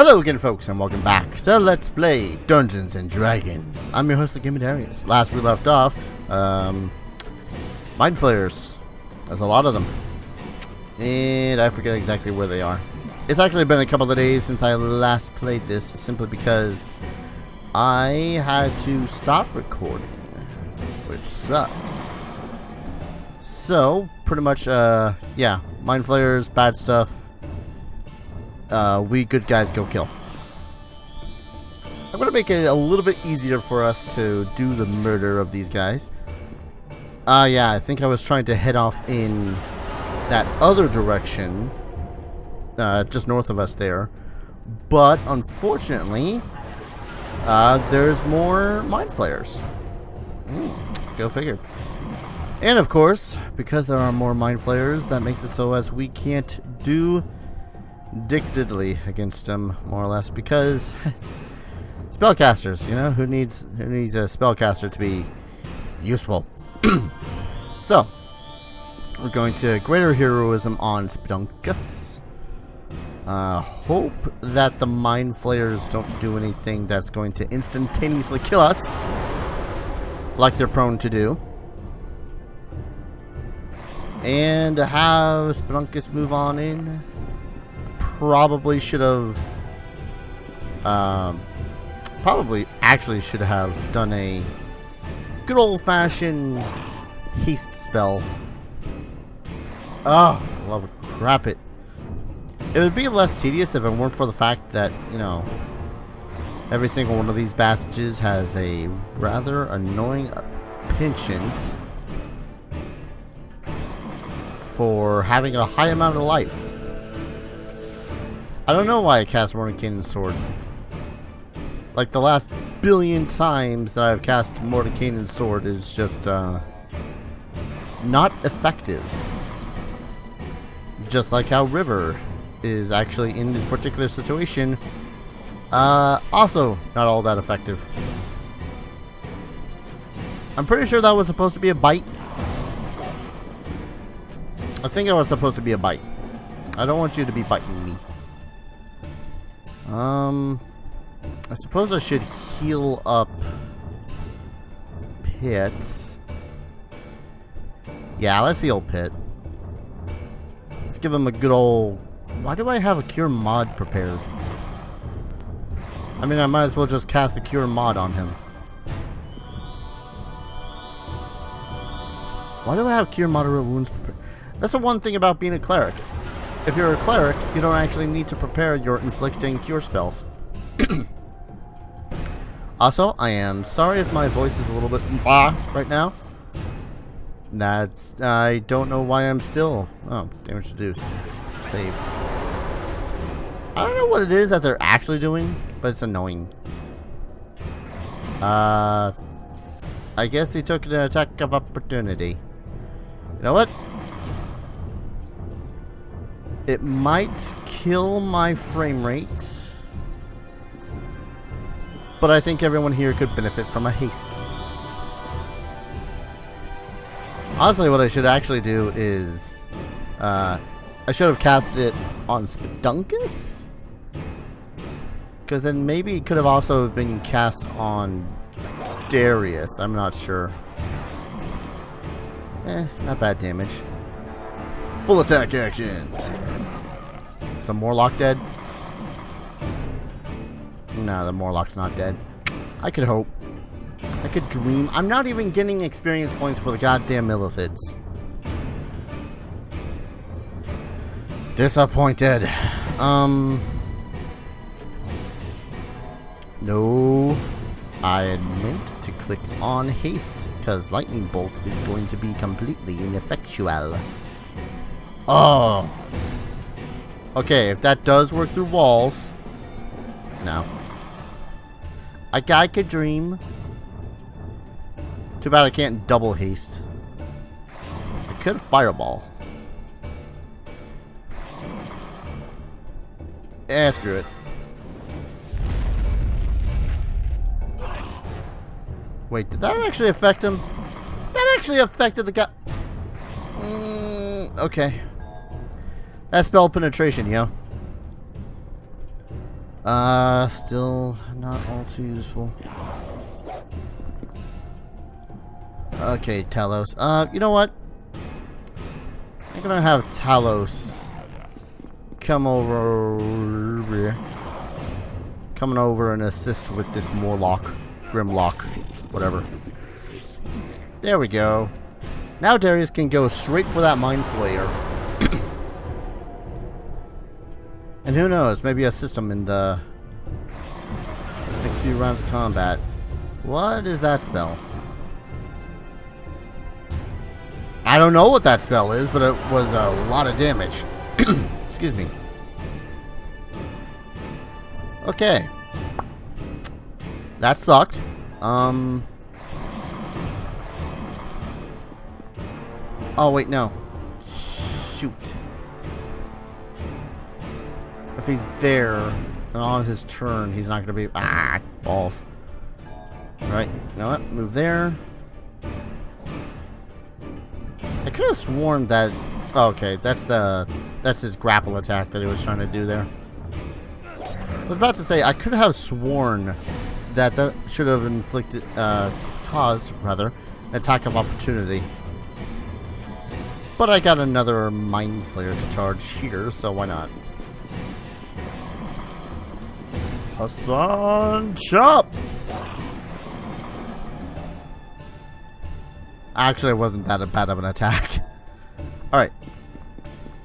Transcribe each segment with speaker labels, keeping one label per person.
Speaker 1: Hello again, folks, and welcome back to Let's Play Dungeons and Dragons. I'm your host, the Game Darius. Last we left off, Mind Flayers. There's a lot of them. And I forget exactly where they are. It's actually been a couple of days since I last played this, simply because I had to stop recording, which sucked. So, pretty much, yeah, Mind Flayers, bad stuff. We good guys go kill. I'm going to make it a little bit easier for us to do the murder of these guys. Yeah, I think I was trying to head off in that other direction, just north of us there. But, unfortunately, there's more Mind Flayers. Go figure. And, of course, because there are more Mind Flayers, that makes it so as we can't do diddly against them, more or less, because spellcasters, you know, who needs a spellcaster to be useful? So we're going to greater heroism on Spelunkus. Hope that the Mind Flayers don't do anything that's going to instantaneously kill us, like they're prone to do, and have Spelunkus move on in. Probably should have, probably actually should have done a good old-fashioned haste spell. Oh, love it. Crap it. It would be less tedious if it weren't for the fact that, you know, every single one of these bastards has a rather annoying penchant for having a high amount of life. I don't know why I cast Mordenkainen's Sword. Like, the last billion times that I've cast Mordenkainen's Sword is just, not effective. Just like how River is actually, in this particular situation, also not all that effective. I'm pretty sure that was supposed to be a bite. I think it was supposed to be a bite. I don't want you to be biting me. I suppose I should heal up Pit. Yeah, let's heal Pit. Let's give him a good old... Why do I have a cure mod prepared? I mean, I might as well just cast the cure mod on him. Why do I have cure moderate wounds prepared? That's the one thing about being a cleric. If you're a cleric, you don't actually need to prepare your inflicting cure spells. Also, I am sorry if my voice is a little bit blah right now. I don't know why I'm still... Oh, damage reduced. Save. I don't know what it is that they're actually doing, but it's annoying. I guess he took an attack of opportunity. You know what? It might kill my frame rate, but I think everyone here could benefit from a haste. Honestly, what I should actually do is, I should have casted it on Spelunkus, because then maybe it could have also been cast on Darius. I'm not sure. Not bad damage. Full attack action. Is the Morlock dead? No, the Morlock's not dead. I could hope. I could dream. I'm not even getting experience points for the goddamn Millithids. Disappointed. No. I meant to click on haste, because Lightning Bolt is going to be completely ineffectual. Oh. Okay, if that does work through walls. No. A guy could dream. Too bad I can't double haste. I could fireball. Screw it. Wait, did that actually affect him? That actually affected the guy. Okay. That's spell penetration, yo. Still not all too useful. Okay, Talos. You know what? I'm gonna have Talos come over here. Coming over and assist with this Morlock. Grimlock. Whatever. There we go. Now Darius can go straight for that Mind Flayer. And who knows, maybe a system in the next few rounds of combat. What is that spell? I don't know what that spell is, but it was a lot of damage. Excuse me. Okay. That sucked. Oh, wait, no. Shoot. If he's there and on his turn, he's not going to be... Ah, balls. Alright, you know what? Move there. I could have sworn that... Oh, okay, that's his grapple attack that he was trying to do there. I was about to say, I could have sworn that that should have inflicted... caused, rather, an attack of opportunity. But I got another Mind Flayer to charge here, so why not? Hassan Chop! Actually, it wasn't that bad of an attack. Alright.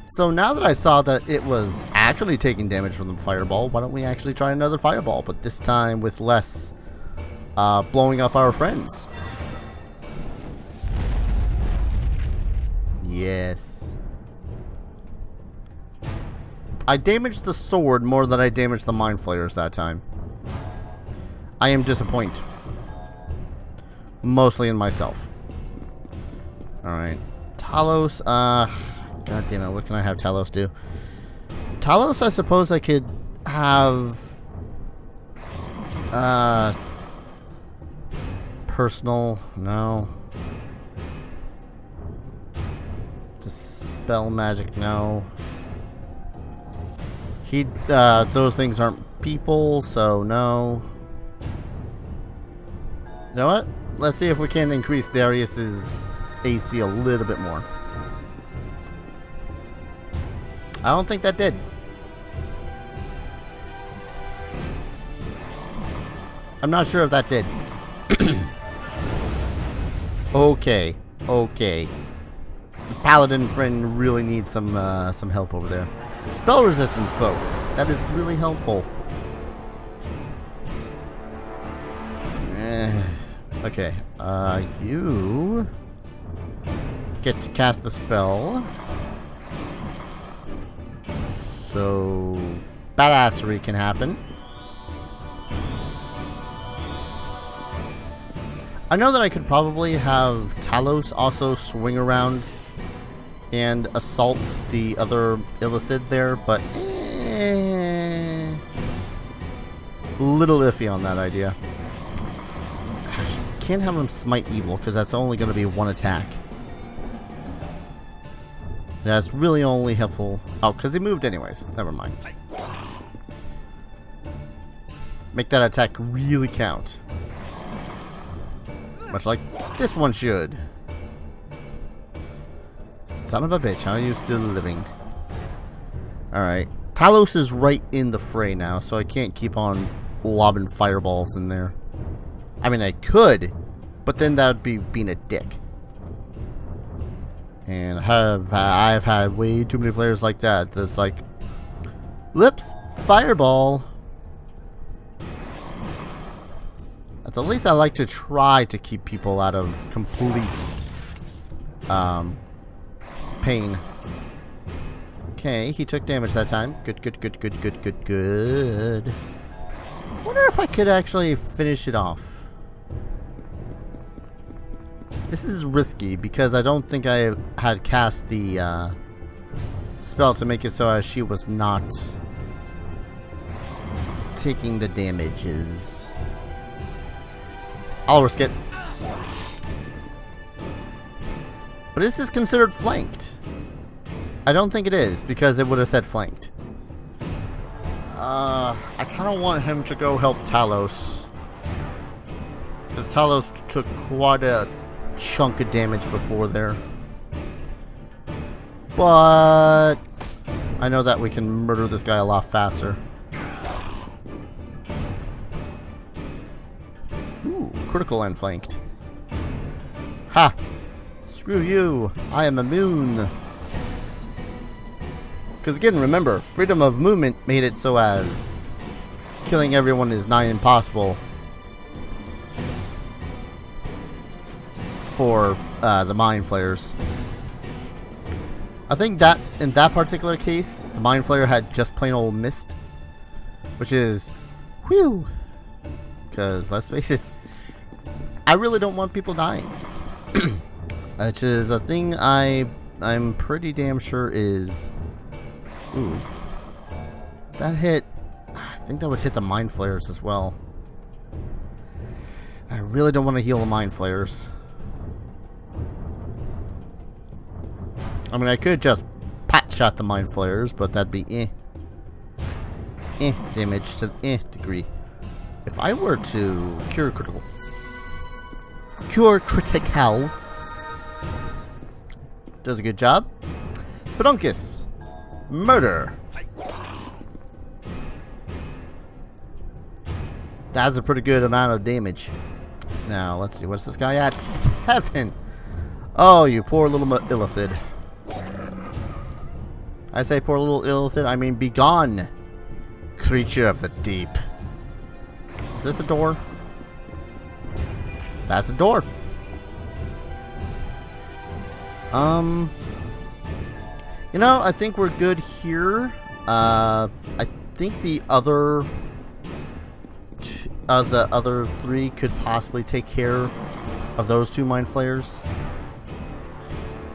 Speaker 1: So now that I saw that it was actually taking damage from the fireball, why don't we actually try another fireball, but this time with less blowing up our friends. Yes. I damaged the sword more than I damaged the Mind Flayers that time. I am disappointed. Mostly in myself. Alright. Talos, god damn it, what can I have Talos do? Talos, I suppose I could have... personal, no. Dispel magic, no. He, those things aren't people, so no. You know what? Let's see if we can increase Darius's AC a little bit more. I don't think that did. I'm not sure if that did. Okay. Okay. The paladin friend really needs some help over there. Spell resistance cloak. That is really helpful. Okay. You get to cast the spell. So badassery can happen. I know that I could probably have Talos also swing around and assault the other Illithid there, but little iffy on that idea. Gosh, can't have him smite evil because that's only going to be one attack. That's really only helpful. Oh, because he moved anyways. Never mind. Make that attack really count. Much like this one should. Son of a bitch, how are you still living? Alright. Talos is right in the fray now, so I can't keep on lobbing fireballs in there. I mean, I could, but then that would be being a dick. And I've had way too many players like that. That's like, whoops, fireball. At the least I like to try to keep people out of complete pain. Okay, he took damage that time. Good, good, good, good, good, good, good. Wonder if I could actually finish it off. This is risky because I don't think I had cast the spell to make it so as she was not taking the damages. I'll risk it. But is this considered flanked? I don't think it is because it would have said flanked. I kind of want him to go help Talos. Because Talos took quite a chunk of damage before there. But I know that we can murder this guy a lot faster. Ooh, critical and flanked. Ha! Screw you! I am immune! Because again, remember, freedom of movement made it so as killing everyone is nigh impossible for the Mind Flayers. I think that in that particular case, the Mind Flayer had just plain old missed, which is whew. Because let's face it, I really don't want people dying, which is a thing I'm pretty damn sure is. Ooh, that hit. I think that would hit the Mind Flayers as well. I really don't want to heal the Mind Flayers. I mean, I could just pot shot the Mind Flayers, but that'd be damage to degree. If I were to cure critical, does a good job. Pedunkus, murder. That's a pretty good amount of damage. Now let's see, what's this guy at? 7. Oh, you poor little illithid. I say poor little illithid, I mean begone, creature of the deep. Is this a door? That's a door. You know, I think we're good here. I think the other 3 could possibly take care of those 2 Mind Flayers.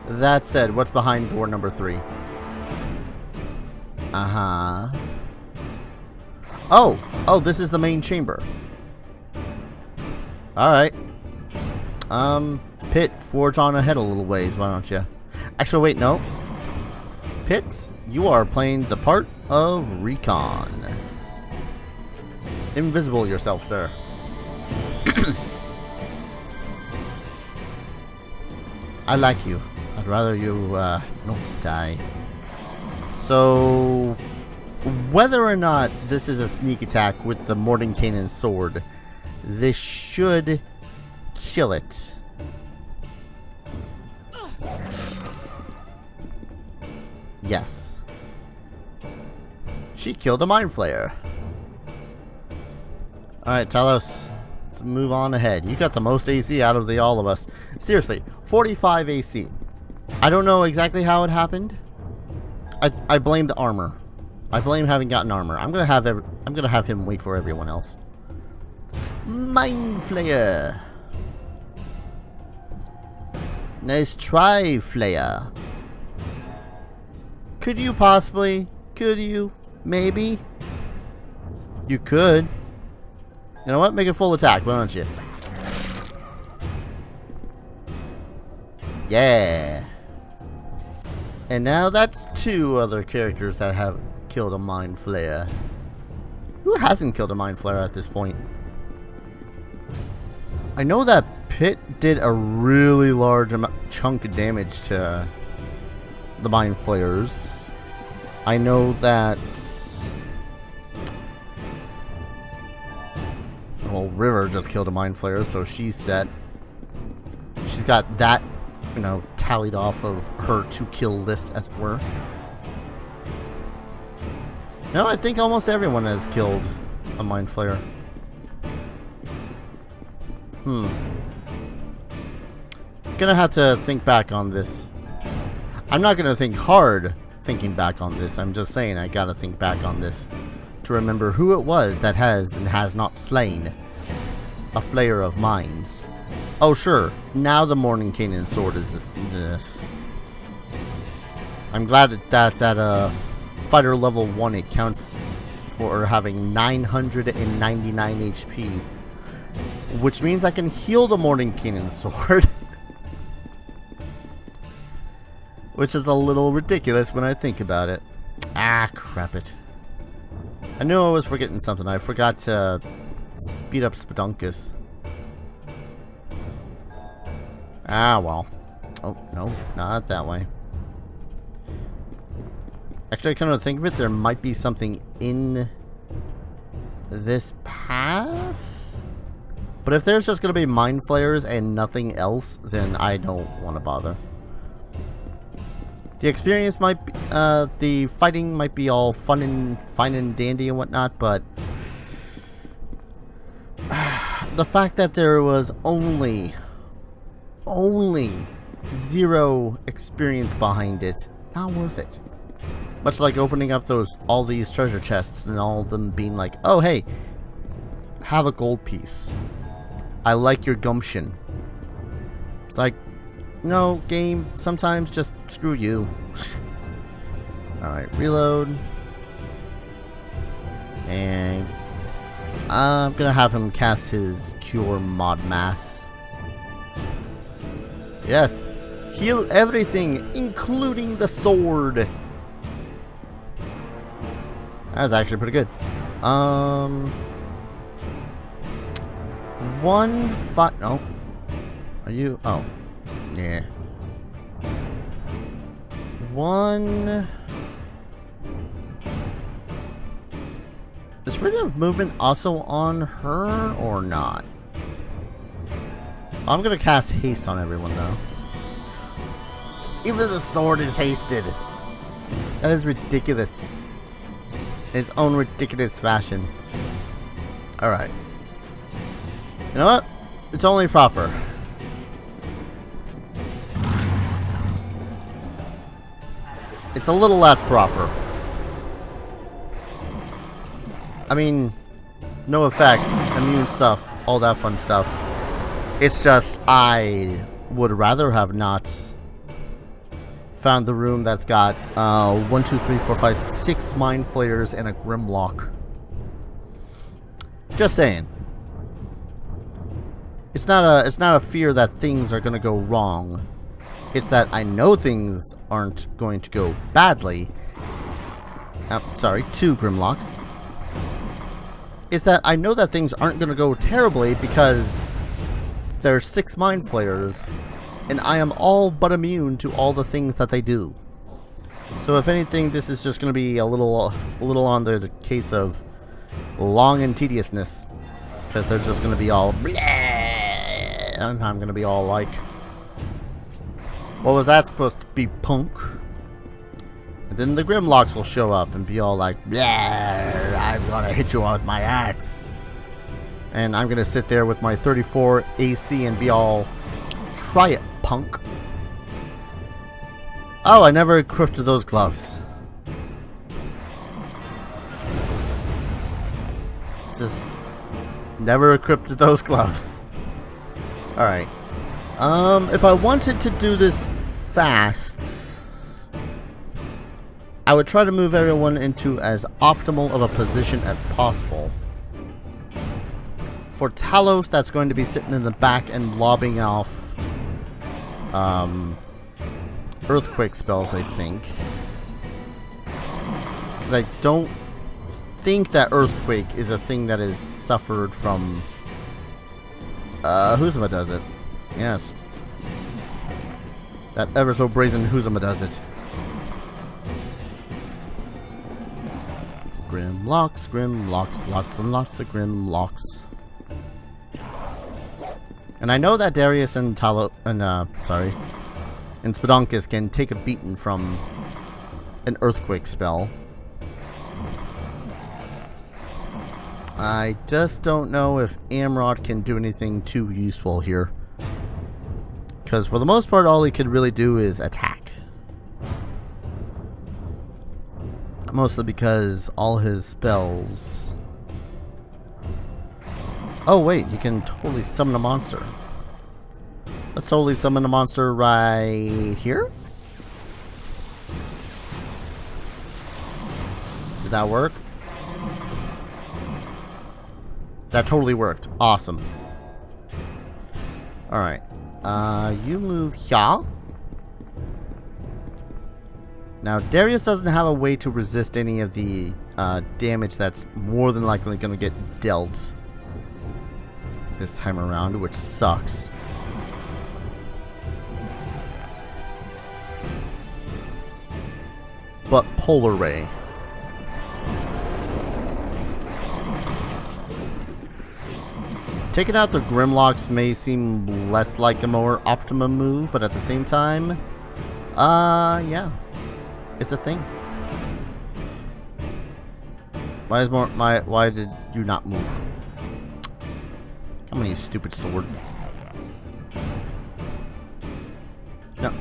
Speaker 1: That said, what's behind door number 3? Oh, this is the main chamber. Alright. Pit, forge on ahead a little ways, why don't you? Actually, wait, no. Pit, you are playing the part of Recon. Invisible yourself, sir. I like you. I'd rather you not die. So, whether or not this is a sneak attack with the Mordenkainen sword, this should kill it. Yes. She killed a Mind Flayer. Alright, Talos. Let's move on ahead. You got the most AC out of all of us. Seriously, 45 AC. I don't know exactly how it happened. I blame the armor. I blame having gotten armor. I'm gonna have him wait for everyone else. Mind Flayer. Nice try, Flayer. Could you possibly? Could you? Maybe? You could. You know what? Make a full attack, why don't you? Yeah. And now that's 2 other characters that have killed a Mind Flayer. Who hasn't killed a Mind Flayer at this point? I know that Pit did a really large chunk of damage to the Mind Flayers. I know that... Well, River just killed a Mind Flayer, so she's set. She's got that, you know, tallied off of her to-kill list, as it were. No, I think almost everyone has killed a Mind Flayer. Gonna have to think back on this. I'm not gonna think hard thinking back on this. I'm just saying I gotta think back on this to remember who it was that has and has not slain a Flayer of Minds. Oh sure, now the Mordenkainen sword is... I'm glad that's at a fighter level 1. It counts for having 999 HP. Which means I can heal the Mordenkainen sword. Which is a little ridiculous when I think about it. Ah, crap it. I knew I was forgetting something. I forgot to speed up Spedunkus. Ah, well. Oh, no, not that way. Actually, I kind of think of it, there might be something in this path? But if there's just going to be mind flayers and nothing else, then I don't want to bother. The experience might be, the fighting might be all fine and dandy and whatnot, but the fact that there was only 0 experience behind it, not worth it. Much like opening up all these treasure chests and all of them being like, oh hey, have a gold piece. I like your gumption. It's like, no, game, sometimes just screw you. Alright, reload. And I'm gonna have him cast his Cure Mod Mass. Yes, heal everything, including the sword. That was actually pretty good. No. Are you? Oh. Yeah. Is freedom of movement also on her or not? I'm gonna cast haste on everyone though. Even the sword is hasted. That is ridiculous. In its own ridiculous fashion. Alright. You know what? It's only proper. It's a little less proper. I mean, no effects, immune stuff, all that fun stuff. It's just, I would rather have not found the room that's got 1, 2, 3, 4, 5, 6 mind flayers and a grimlock. Just saying. It's not a fear that things are gonna go wrong. It's that I know things aren't going to go badly. Sorry, 2 grimlocks. It's that I know that things aren't gonna go terribly because there's 6 mind flayers, and I am all but immune to all the things that they do. So if anything, this is just gonna be a little on the case of long and tediousness, because they're just gonna be all bleh, and I'm gonna be all like, what was that supposed to be, punk? And then the Grimlocks will show up and be all like, bleh, I'm gonna hit you with my axe. And I'm gonna sit there with my 34 AC and be all, try it, punk. Oh, I never equipped those gloves. Just never equipped those gloves. Alright. If I wanted to do this fast, I would try to move everyone into as optimal of a position as possible. For Talos, that's going to be sitting in the back and lobbing off earthquake spells, I think. Because I don't think that earthquake is a thing that is suffered from... Huzuma does it. Yes. That ever so brazen Huzuma does it. Grimlocks, lots and lots of Grimlocks. And I know that Darius and and Spedunkus can take a beating from an earthquake spell. I just don't know if Amrod can do anything too useful here. Because for the most part, all he could really do is attack. Mostly because all his spells... Oh wait, you can totally summon a monster. Let's totally summon a monster right here. Did that work? That totally worked. Awesome. Alright. You move here. Now, Darius doesn't have a way to resist any of the damage that's more than likely going to get dealt this time around, which sucks. But Polar Ray. Taking out the Grimlocks may seem less like a more optimum move, but at the same time, yeah, it's a thing. Why did you not move? Come on, you stupid sword. No.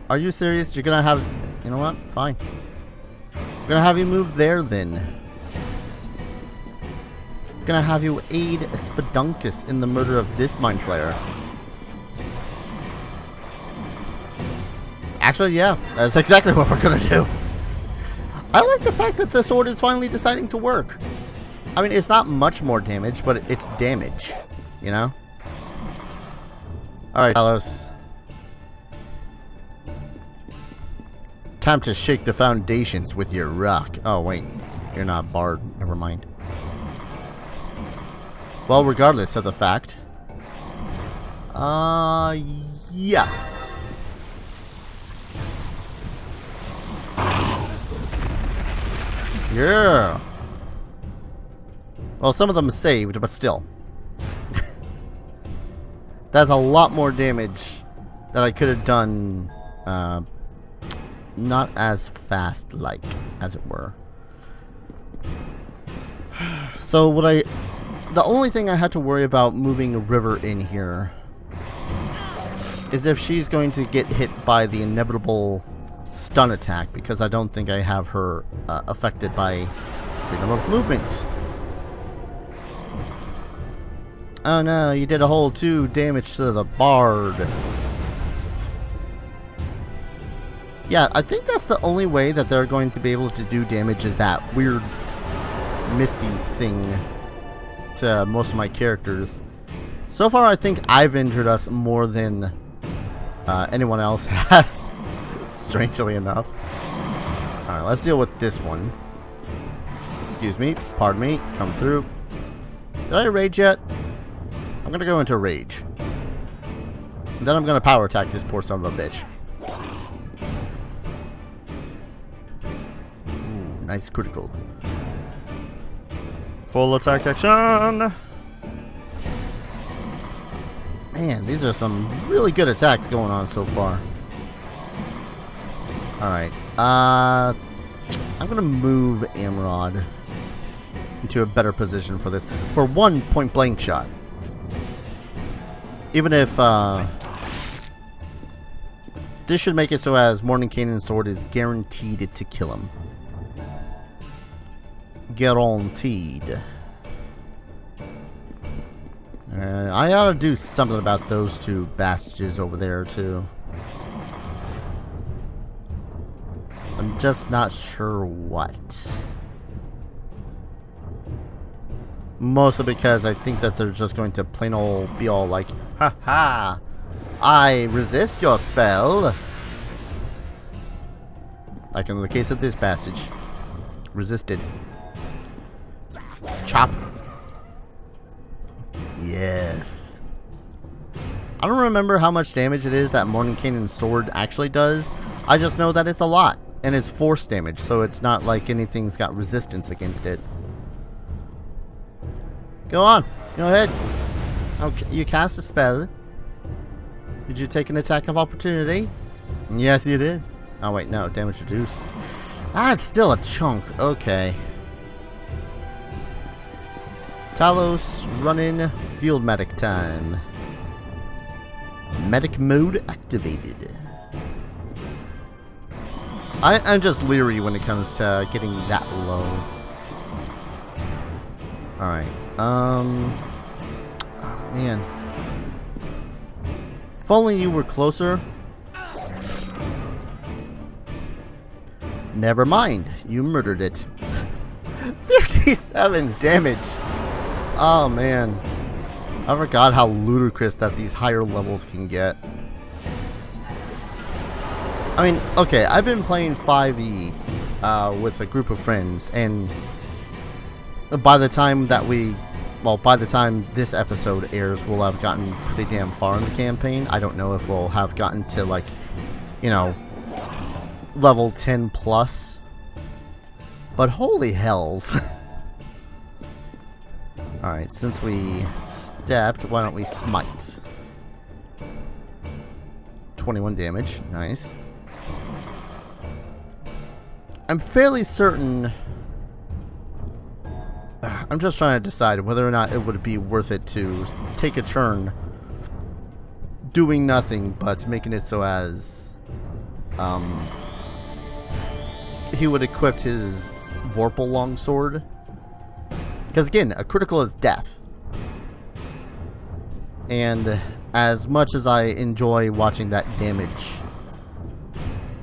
Speaker 1: Are you serious? You're gonna have... You know what? Fine. I'm gonna have you move there then. Gonna have you aid Spedunkus in the murder of this Mind Flayer. Actually, yeah, that's exactly what we're gonna do. I like the fact that the sword is finally deciding to work. I mean, it's not much more damage, but it's damage, you know? Alright, Talos. Time to shake the foundations with your rock. Oh, wait. You're not Bard. Never mind. Well, regardless of the fact. Yes. Yeah. Well, some of them saved, but still. That's a lot more damage that I could have done, not as fast-like, as it were. So, the only thing I had to worry about moving River in here is if she's going to get hit by the inevitable stun attack, because I don't think I have her affected by freedom of movement. Oh no, you did a whole 2 damage to the Bard. Yeah, I think that's the only way that they're going to be able to do damage, is that weird misty thing to most of my characters. So far, I think I've injured us more than anyone else has, strangely enough. Alright, let's deal with this one. Excuse me, pardon me, come through. Did I rage yet? I'm gonna go into rage. And then I'm gonna power attack this poor son of a bitch. Ooh, nice critical. Full attack action! Man, these are some really good attacks going on so far. Alright, I'm gonna move Amrod into a better position for this. For one point-blank shot. Even if, this should make it so as Mordenkainen's sword is guaranteed to kill him. Guaranteed. I ought to do something about those 2 bastards over there, too. I'm just not sure what. Mostly because I think that they're just going to plain old be all like, ha ha, I resist your spell. Like in the case of this passage. Resisted. Chop. Yes. I don't remember how much damage it is that Mordenkainen's sword actually does. I just know that it's a lot. And it's force damage, so it's not like anything's got resistance against it. Go on. Go ahead. Okay, you cast a spell. Did you take an attack of opportunity? Yes, you did. Oh, wait, no. Damage reduced. Ah, it's still a chunk. Okay. Talos, running field medic time. Medic mode activated. I'm just leery when it comes to getting that low. Alright. Oh, man. If only you were closer. Never mind. You murdered it. 57 damage. Oh, man. I forgot how ludicrous that these higher levels can get. I mean, okay, I've been playing 5e with a group of friends, and by the time that by the time this episode airs, we'll have gotten pretty damn far in the campaign. I don't know if we'll have gotten to, like, you know, level 10 plus. But holy hells. Alright, since we stepped, why don't we smite? 21 damage. Nice. I'm fairly certain... I'm just trying to decide whether or not it would be worth it to take a turn doing nothing but making it so as he would equip his Vorpal longsword, because again, a critical is death, and as much as I enjoy watching that damage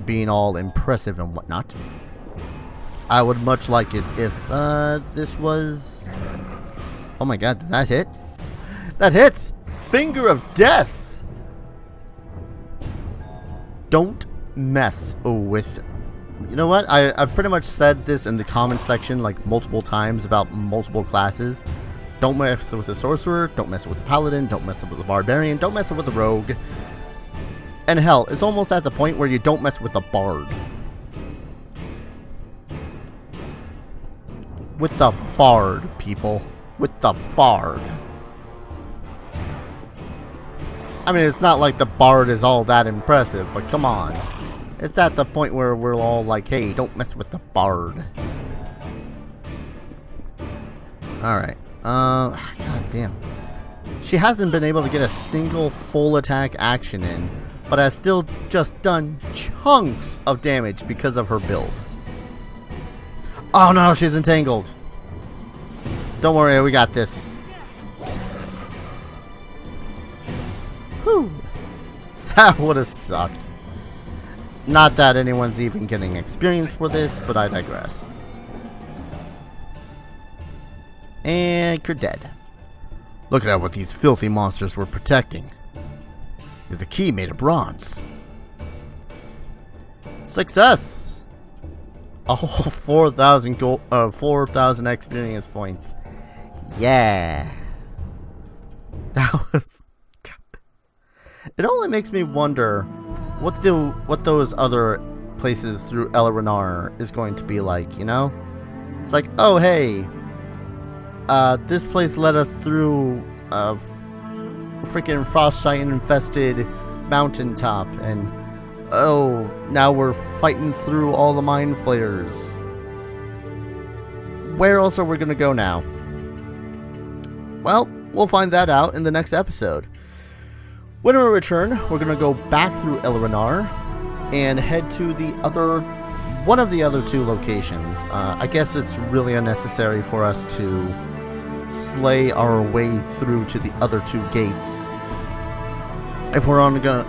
Speaker 1: being all impressive and whatnot, I would much like it if this was... Oh my god, did that hit? That hits! Finger of Death! Don't mess with... You know what? I've pretty much said this in the comments section like multiple times about multiple classes. Don't mess with the Sorcerer, don't mess with the Paladin, don't mess with the Barbarian, don't mess with the Rogue. And hell, it's almost at the point where you don't mess with the Bard. With the Bard, people. With the Bard. I mean, it's not like the Bard is all that impressive, but come on. It's at the point where we're all like, hey, don't mess with the Bard. Alright. God damn. She hasn't been able to get a single full attack action in, but has still just done chunks of damage because of her build. Oh no, she's entangled. Don't worry, we got this. Whew. That would have sucked. Not that anyone's even getting experience for this, but I digress. And you're dead. Look at what these filthy monsters were protecting. Is a key made of bronze. Success! Oh, 4,000 gold, 4,000 experience points. Yeah. That was... God. It only makes me wonder what those other places through Elrenar is going to be like, you know? It's like, oh hey, this place led us through a freaking Frostshite infested mountaintop, and oh, now we're fighting through all the Mind Flayers. Where else are we gonna go now? Well, we'll find that out in the next episode. When we return, we're going to go back through Elrenar and head to one of the other two locations. I guess it's really unnecessary for us to slay our way through to the other two gates if we're only going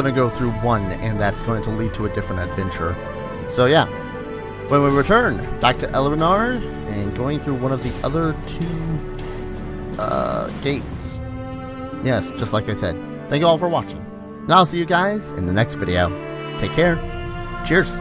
Speaker 1: to go through one, and that's going to lead to a different adventure. So yeah, when we return back to Elrenar and going through one of the other two gates. Yes, just like I said. Thank you all for watching, and I'll see you guys in the next video. Take care. Cheers.